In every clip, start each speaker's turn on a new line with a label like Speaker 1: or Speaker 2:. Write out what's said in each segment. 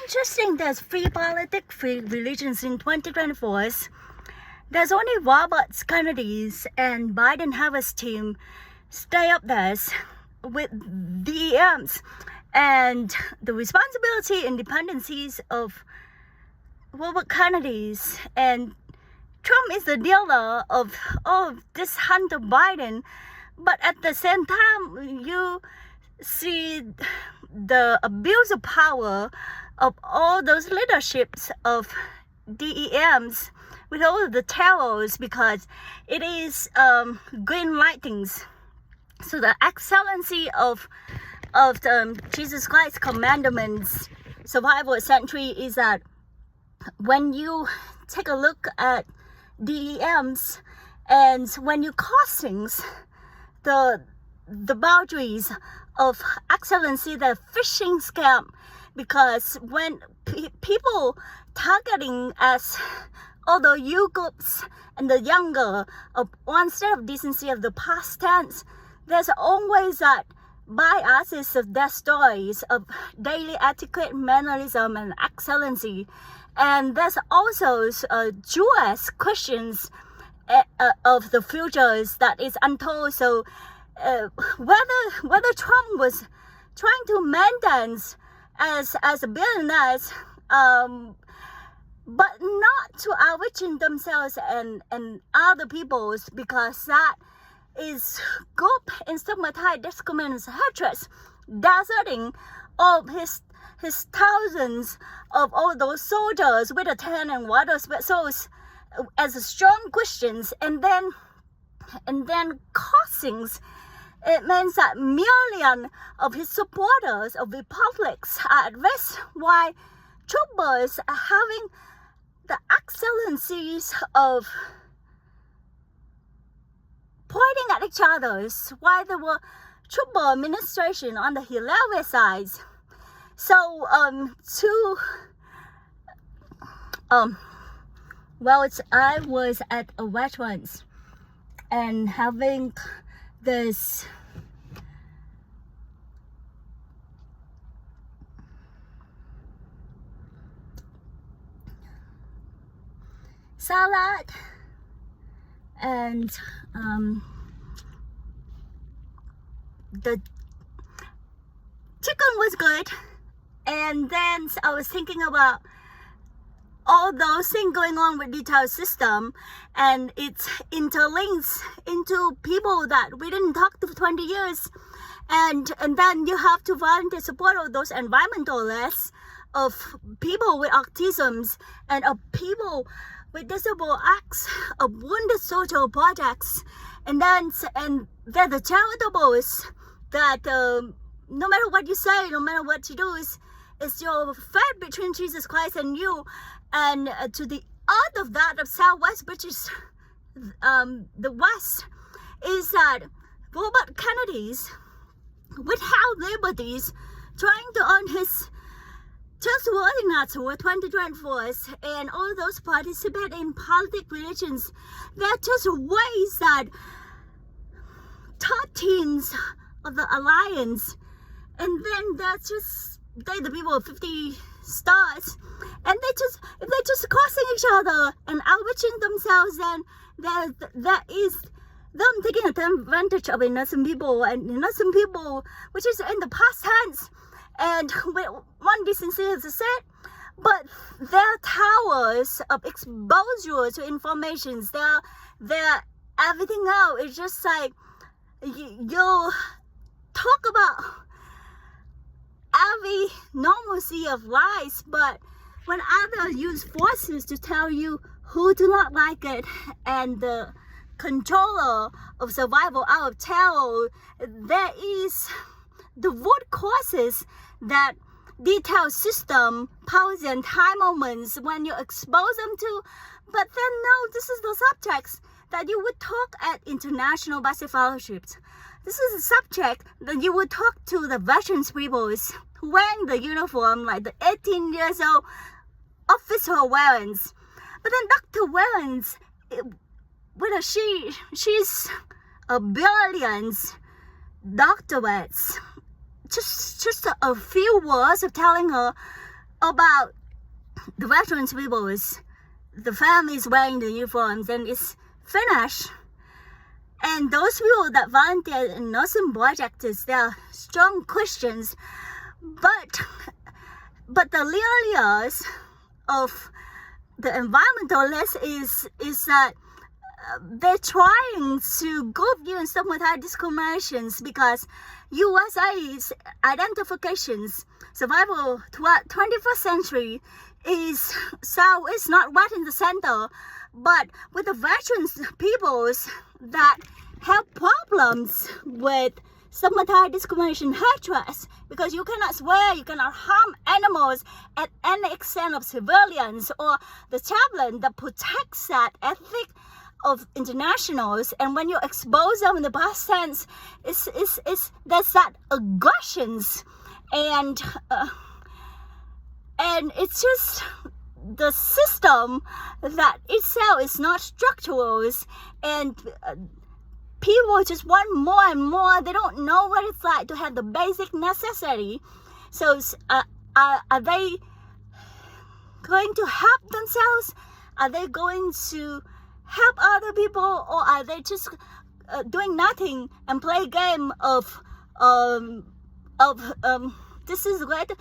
Speaker 1: interesting there's free politics, free religions in 2024. There's only Robert Kennedy's and Biden Harris team stay up there with DEMs and the responsibility and dependencies of Robert Kennedy's, and Trump is the dealer of all of this Hunter Biden. But at the same time, you see the abuse of power of all those leaderships of DEMs with all of the terrors, because it is green lightings. So the excellency of the Jesus Christ commandments, survival essentially, is that when you take a look at DEMs and when you cross things, the boundaries of excellency, the fishing scam, because when people targeting as all the youth groups and the younger of one state of decency of the past tense, there's always that biases of their stories of daily etiquette, mannerism, and excellency. And there's also Jewish Christians of the futures that is untold. So whether Trump was trying to maintain as a billionaire, but not to enriching themselves and other peoples, because that is group and stigmatized discriminants hatred, deserting all his thousands of all those soldiers with a tan and water souls as strong Christians, and then crossings. It means that millions of his supporters of republics are at risk, while troopers are having the excellencies of pointing at each other, while there were trooper administration on the hilarious sides. So I was at a restaurant and having this salad, and the chicken was good. And then I was thinking about all those things going on with the entire system, and it interlinks into people that we didn't talk to for 20 years. And then you have to volunteer support of those environmentalists, of people with autism, and of people with disable acts, of wounded social projects. And they're the charitables that no matter what you say, no matter what you do, it's your faith between Jesus Christ and you. And to the other of that of Southwest, which is the West, is that Robert Kennedy's withheld liberties, trying to earn his trustworthiness for 2024, and all those participate in political religions. They're just ways that 13s of the alliance, and then that's just the people of 50 stars, and they're just crossing each other and enriching themselves. Then that is them taking advantage of innocent people, and innocent people which is in the past tense, and with one decency is said, but their towers of exposure to informations, their everything else is just like you talk about every normalcy of lies, but when others use forces to tell you who do not like it, and the controller of survival out of terror, there is the root causes that detailed system powers the entire moments when you expose them to. But then no, this is the subjects that you would talk at international Bible fellowships. This is a subject that you would talk to the veterans peoples wearing the uniform, like the 18 years old officer Warrens. But then Dr. Warrens, she's a brilliant doctorate. Just a few words of telling her about the veterans peoples, the families wearing the uniforms, and it's finished. And those people that volunteer in nursing projects, they are strong Christians, but the realities of the environmentalists is that they're trying to group you in stigmatized discriminations because USA's identifications survival throughout 21st century is not right in the center, but with the veterans peoples that have problems with stigmatized discrimination hatred, because you cannot swear, you cannot harm animals at any extent of civilians, or the chaplain that protects that ethic of internationals. And when you expose them in the past tense, there's that aggressions, and it's just the system that itself is not structural, and people just want more and more. They don't know what it's like to have the basic necessity. So are they going to help themselves? Are they going to help other people, or are they just doing nothing and play a game of this is red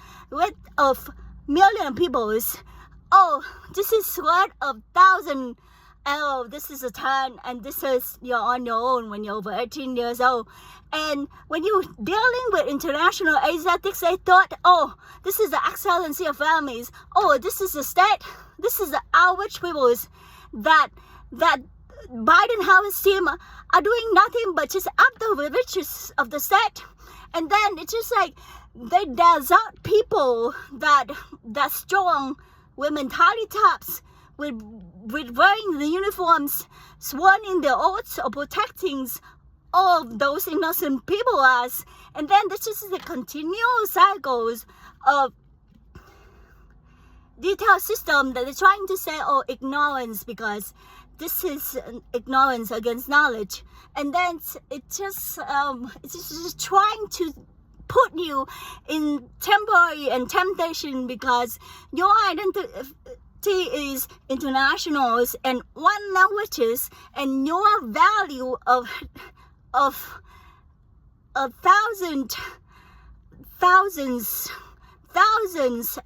Speaker 1: of million peoples? Oh, this is red of 1,000. Oh, this is a 10, and this is you're on your own when you're over 18 years old. And when you're dealing with international aesthetics, they thought, oh, this is the excellency of families. Oh, this is the state. This is the average peoples that Biden Harris team are doing nothing but just up the riches of the state. And then it's just like they desert people that strong with mentality tops, with wearing the uniforms, sworn in their oaths of protecting all of those innocent people as. And then this is the continual cycles of detailed system that they're trying to say, oh, ignorance, because this is ignorance against knowledge. And then it's just trying to put you in temporary and temptation, because your identity is internationals and one languages, and your value of thousands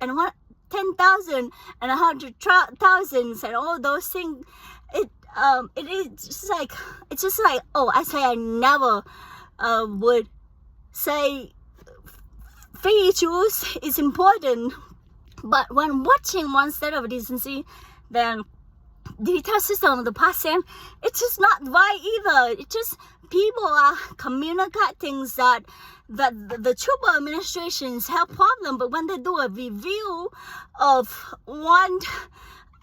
Speaker 1: and 10,000 and 100,000 and all those things. It is just like oh, I say I never would say free choice is important, but when watching one state of decency, then the entire system of the past, it's just not right either. It's just people are communicating that the Trump administrations have problem, but when they do a review of one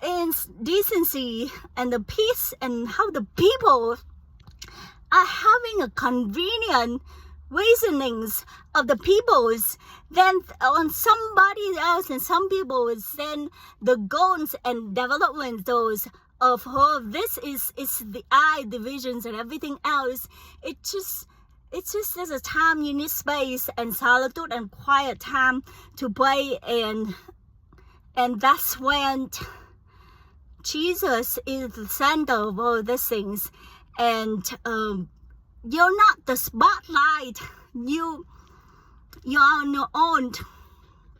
Speaker 1: in decency and the peace and how the people are having a convenient reasonings of the peoples, then on somebody else and some people, then the goals and development those of how this is the I divisions and everything else. It's just there's a time you need space and solitude and quiet time to pray, and that's when Jesus is the center of all these things. And you're not the spotlight. You're on your own.